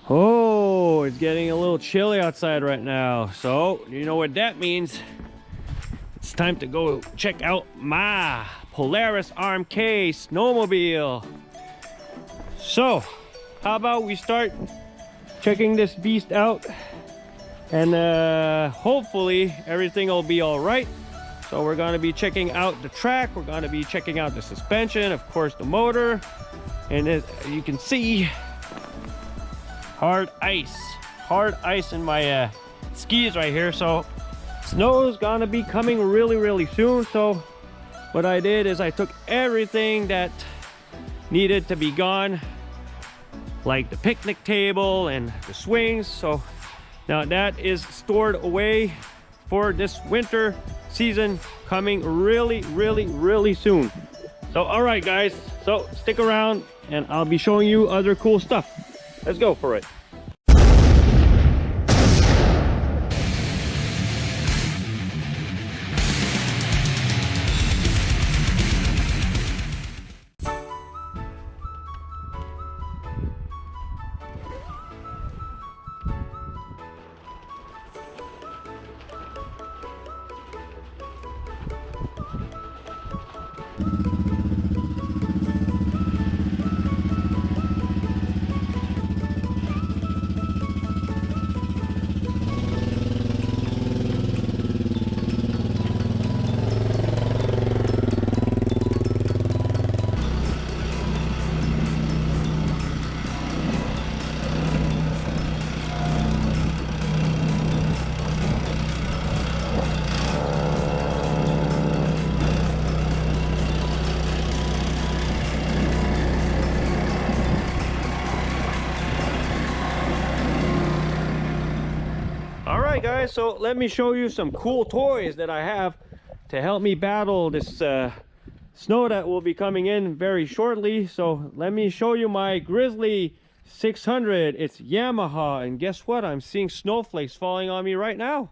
Oh, it's getting a little chilly outside right now. So, you know what that means. It's time to go check out my Polaris RMK snowmobile. So, how about we start checking this beast out, and hopefully everything will be all right. So we're going to be checking out the track, we're going to be checking out the suspension, of course the motor, and as you can see, hard ice in my skis right here. So snow is gonna be coming really soon. So what I did is I took everything that needed to be gone, like the picnic table and the swings. So now that is stored away for this winter season coming really soon. So all right guys, so stick around and I'll be showing you other cool stuff. Let's go for it. Guys, so let me show you some cool toys that I have to help me battle this snow that will be coming in very shortly. So let me show you my Grizzly 600. It's Yamaha, and guess what? I'm seeing snowflakes falling on me right now.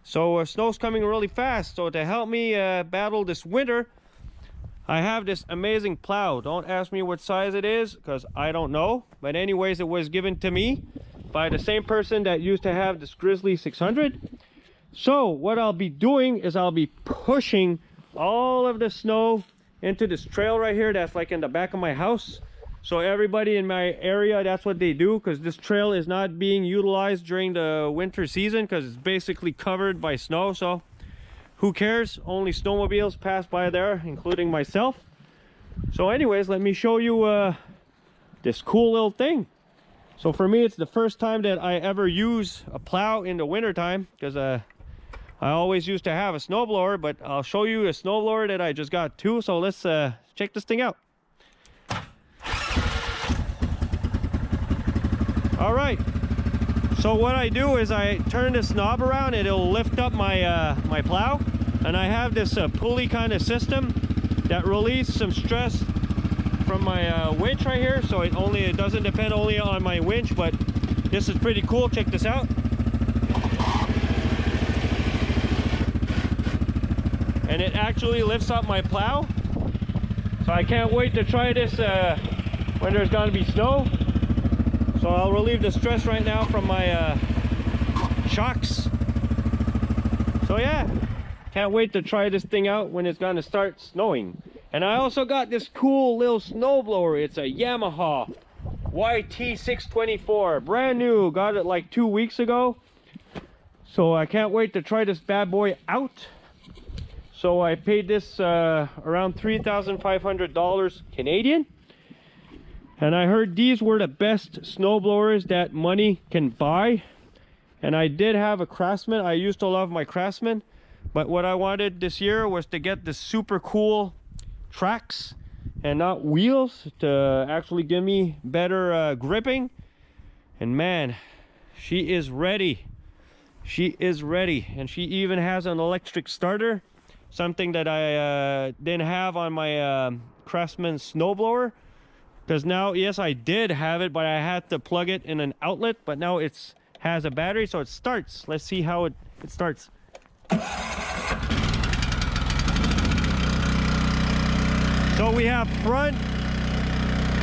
So snow's coming really fast. So to help me battle this winter, I have this amazing plow. Don't ask me what size it is because I don't know, but anyways, it was given to me by the same person that used to have this Grizzly 600. So what I'll be doing is I'll be pushing all of the snow into this trail right here that's like in the back of my house. So everybody in my area, that's what they do, because this trail is not being utilized during the winter season because it's basically covered by snow. So who cares? Only snowmobiles pass by there, including myself. So anyways, let me show you this cool little thing. So for me, it's the first time that I ever use a plow in the winter time, because I always used to have a snowblower, but I'll show you a snowblower that I just got too. So let's check this thing out. All right, so what I do is I turn this knob around and it'll lift up my my plow, and I have this pulley kind of system that relieves some stress from my winch right here. So it doesn't depend only on my winch, but this is pretty cool. Check this out. And it actually lifts up my plow. So I can't wait to try this when there's going to be snow. So I'll relieve the stress right now from my shocks. So yeah, can't wait to try this thing out when it's going to start snowing. And I also got this cool little snowblower. It's a Yamaha YT624, brand new. Got it like 2 weeks ago. So I can't wait to try this bad boy out. So I paid this around $3,500 Canadian. And I heard these were the best snowblowers that money can buy. And I did have a Craftsman. I used to love my Craftsman. But what I wanted this year was to get this super cool tracks and not wheels to actually give me better gripping. And man, she is ready. She is ready. And she even has an electric starter, something that I didn't have on my Craftsman snowblower. Because now, yes, I did have it, but I had to plug it in an outlet, but now it's has a battery, so it starts. Let's see how it starts. So we have front,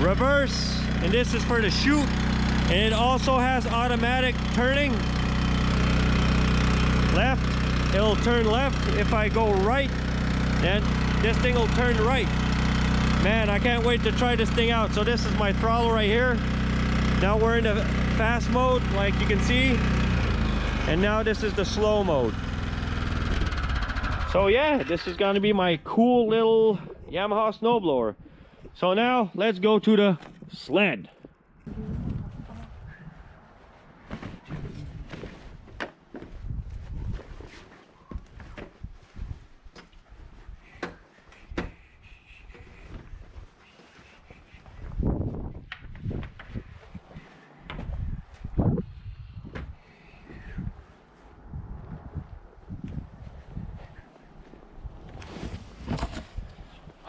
reverse, and this is for the chute. And it also has automatic turning left. It'll turn left. If I go right, then this thing will turn right. Man, I can't wait to try this thing out. So this is my throttle right here. Now we're in the fast mode, like you can see. And now this is the slow mode. So yeah, this is gonna be my cool little Yamaha snowblower. So now let's go to the sled.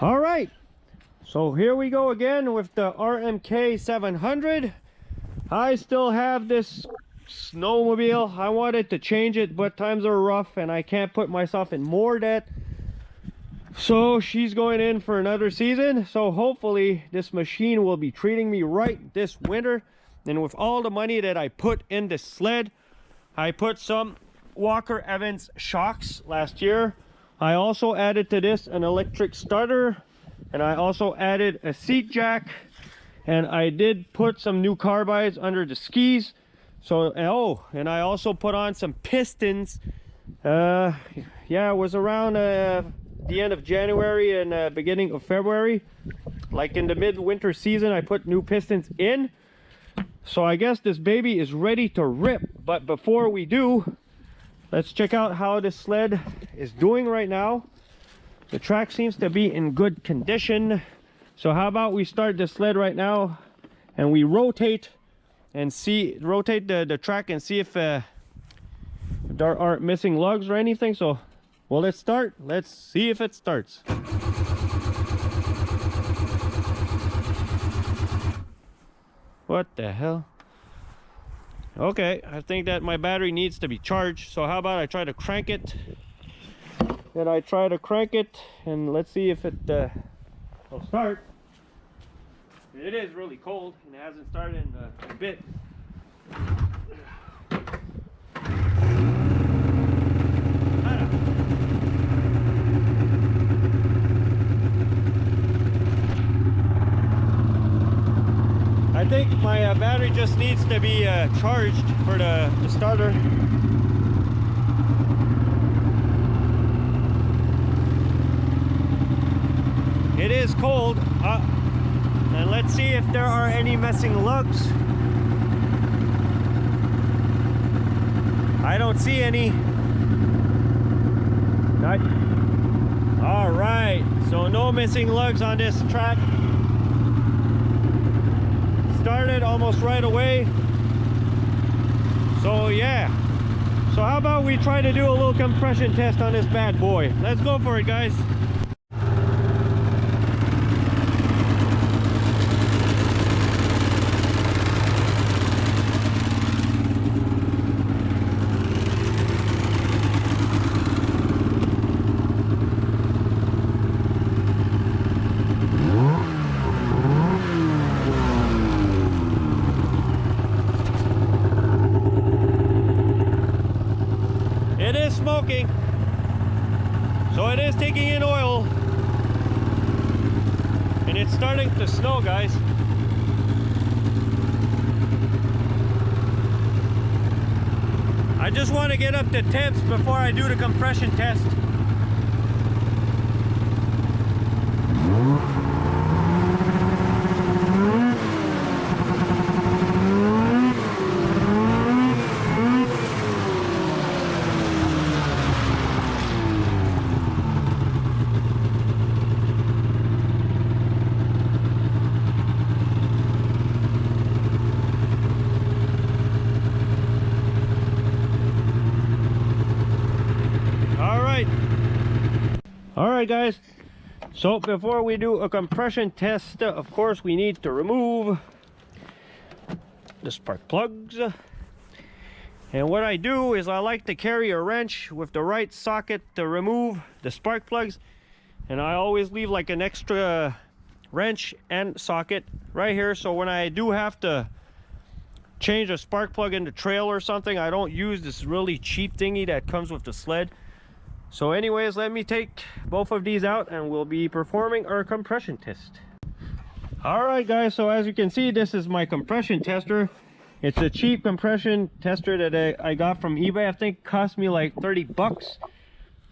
All right, so here we go again with the RMK 700. I still have this snowmobile. I wanted to change it, but times are rough and I can't put myself in more debt. So she's going in for another season. So hopefully this machine will be treating me right this winter. And with all the money that I put in the sled, I put some Walker Evans shocks last year. I also added to this an electric starter, and I also added a seat jack, and I did put some new carbides under the skis. So, oh, and I also put on some pistons. Yeah, it was around the end of January and beginning of February. Like in the midwinter season, I put new pistons in. So I guess this baby is ready to rip. But before we do, let's check out how this sled is doing right now. The track seems to be in good condition. So how about we start the sled right now and we rotate and rotate the track and see if there aren't missing lugs or anything. So, well, let's start. Let's see if it starts. What the hell? Okay, I think that my battery needs to be charged. So how about I try to crank it? Then I try to crank it and let's see if it will start. It is really cold and it hasn't started in a bit. I think my battery just needs to be charged for the starter. It is cold, and let's see if there are any missing lugs. I don't see any. All right, so no missing lugs on this track. Started almost right away. So yeah, so how about we try to do a little compression test on this bad boy. Let's go for it, guys. It is smoking, so it is taking in oil, and it's starting to snow, guys. I just want to get up to temps before I do the compression test. Alright guys, so before we do a compression test, of course we need to remove the spark plugs. And what I do is I like to carry a wrench with the right socket to remove the spark plugs, and I always leave like an extra wrench and socket right here, so when I do have to change a spark plug in the trail or something. I don't use this really cheap thingy that comes with the sled. So anyways, let me take both of these out and we'll be performing our compression test. All right guys, so as you can see, this is my compression tester. It's a cheap compression tester that I got from eBay. I think it cost me like 30 bucks.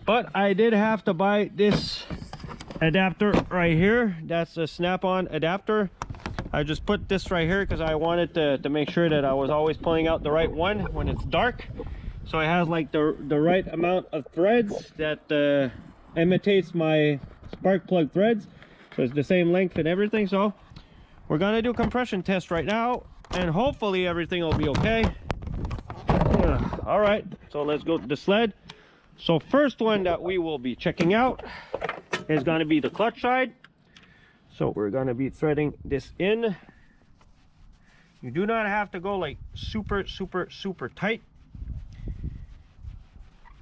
But I did have to buy this adapter right here. That's a snap-on adapter. I just put this right here because I wanted to make sure that I was always pulling out the right one when it's dark. So it has like the right amount of threads that imitates my spark plug threads. So it's the same length and everything. So we're gonna do a compression test right now and hopefully everything will be okay. All right, so let's go to the sled. So first one that we will be checking out is going to be the clutch side. So we're going to be threading this in. You do not have to go like super tight.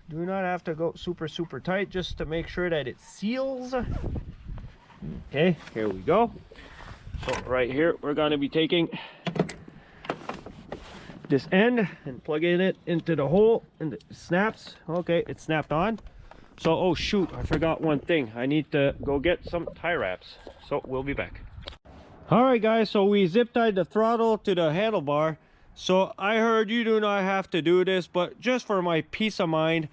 Do not have to go super tight, just to make sure that it seals. Okay, here we go. So right here we're going to be taking this end and plugging it into the hole, and it snaps. Okay, it snapped on. So oh shoot, I forgot one thing. I need to go get some tie wraps, so we'll be back. All right guys, so we zip tied the throttle to the handlebar. So I heard you do not have to do this, but just for my peace of mind,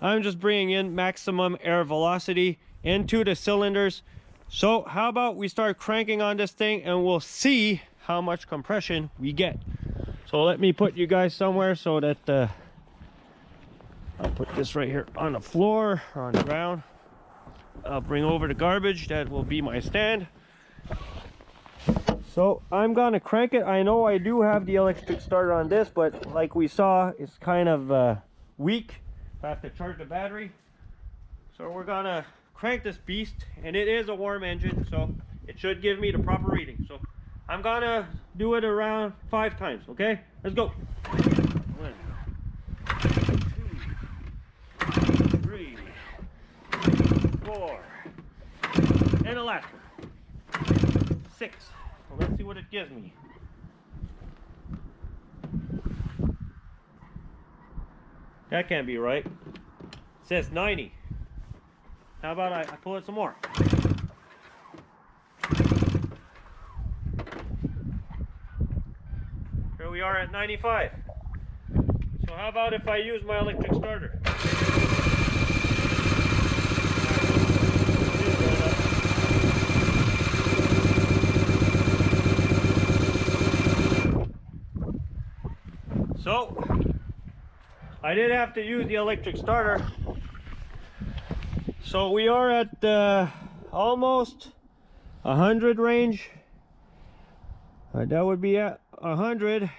I'm just bringing in maximum air velocity into the cylinders. So how about we start cranking on this thing and we'll see how much compression we get. So let me put you guys somewhere so that I'll put this right here on the floor or on the ground. I'll bring over the garbage. That will be my stand. So I'm gonna crank it. I know I do have the electric starter on this, but like we saw, it's kind of weak. I have to charge the battery. So we're gonna crank this beast, and it is a warm engine, so it should give me the proper reading. So I'm gonna do it around 5 times, okay? Let's go. 1, 2, 3, 4, and the last one. 6. So let's see what it gives me. That can't be right. It says 90. How about I pull it some more? Here we are at 95. So how about if I use my electric starter? So I did have to use the electric starter. So we are at almost 100 range. That would be at 100.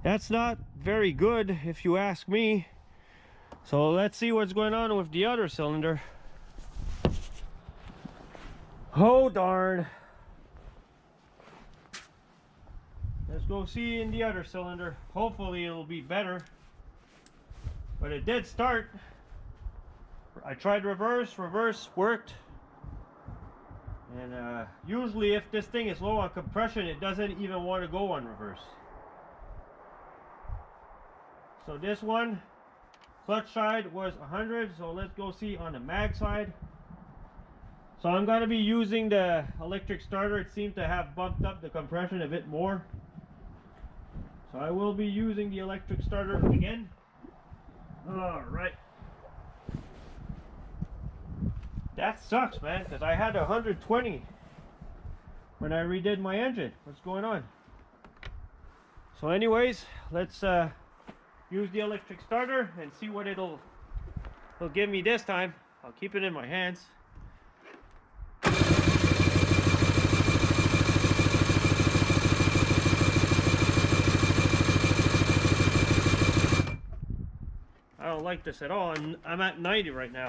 That's not very good if you ask me. So let's see what's going on with the other cylinder. Oh darn. Let's go see in the other cylinder. Hopefully it'll be better. But it did start. I tried reverse worked. And usually if this thing is low on compression, it doesn't even want to go on reverse. So this one, clutch side was 100, so let's go see on the mag side. So I'm going to be using the electric starter. It seemed to have bumped up the compression a bit more. So I will be using the electric starter again. Alright. That sucks, man, because I had 120 when I redid my engine. What's going on? So anyways, let's use the electric starter and see what it'll give me this time. I'll keep it in my hands. I don't like this at all. I'm at 90 right now.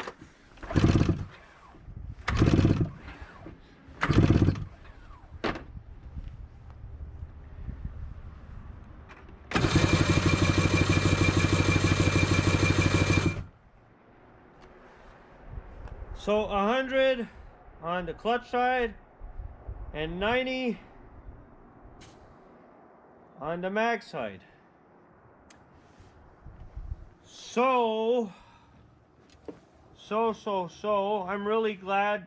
So 100 on the clutch side and 90 on the mag side. So I'm really glad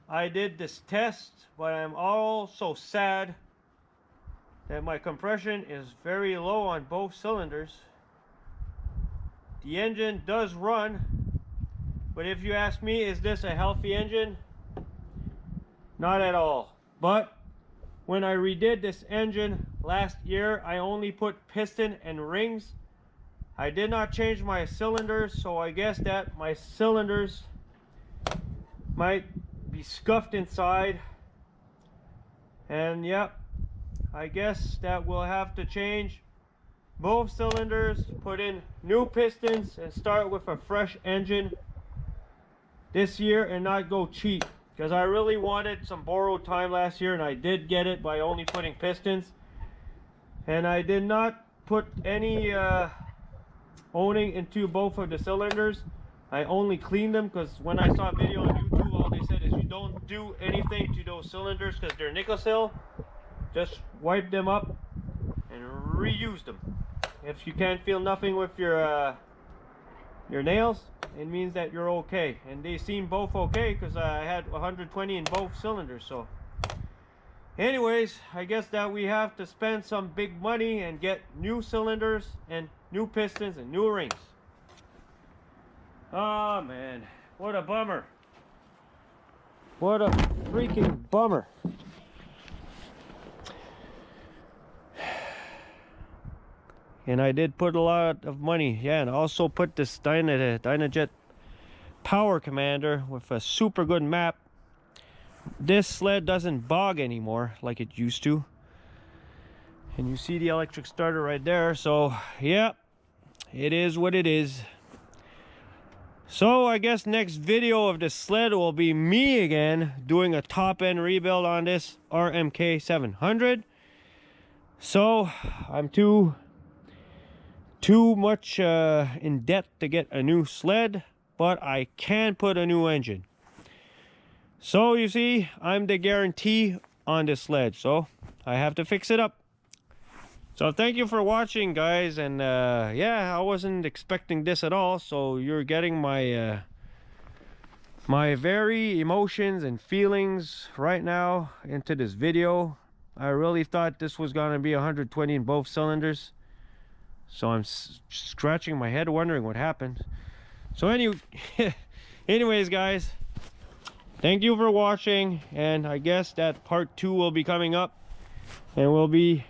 I did this test, but I'm also sad that my compression is very low on both cylinders. The engine does run, but if you ask me, is this a healthy engine? Not at all. But when I redid this engine last year, I only put piston and rings. I did not change my cylinders, so I guess that my cylinders might be scuffed inside. And yep, I guess that we'll have to change both cylinders, put in new pistons, and start with a fresh engine this year and not go cheap. Because I really wanted some borrowed time last year, and I did get it by only putting pistons. And I did not put any owning into both of the cylinders. I only cleaned them because when I saw a video on YouTube, all they said is you don't do anything to those cylinders because they're nickel seal. Just wipe them up and reuse them. If you can't feel nothing with your nails, it means that you're okay. And they seem both okay because I had 120 in both cylinders. So anyways, I guess that we have to spend some big money and get new cylinders and new pistons and new rings. Oh man, what a bummer. What a freaking bummer. And I did put a lot of money, yeah, and I also put this Dynajet Power Commander with a super good map. This sled doesn't bog anymore like it used to. And you see the electric starter right there, so yeah, it is what it is. So I guess next video of this sled will be me again doing a top end rebuild on this RMK 700. So I'm too much in debt to get a new sled, but I can put a new engine. So you see, I'm the guarantee on this sled, so I have to fix it up. So thank you for watching, guys, and yeah, I wasn't expecting this at all, so you're getting my my very emotions and feelings right now into this video. I really thought this was gonna be 120 in both cylinders. So I'm scratching my head wondering what happened. So anyways, guys, thank you for watching, and I guess that part 2 will be coming up, and we'll be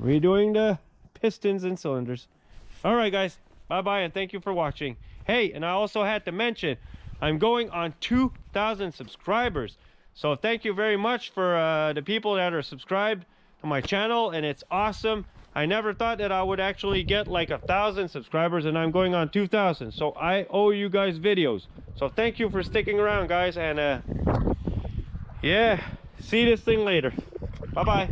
redoing the pistons and cylinders. All right, guys, bye bye, and thank you for watching. Hey, and I also had to mention I'm going on 2,000 subscribers, so thank you very much for the people that are subscribed to my channel, and it's awesome. I never thought that I would actually get like 1,000 subscribers, and I'm going on 2,000. So I owe you guys videos. So thank you for sticking around, guys. And yeah, see this thing later. Bye-bye.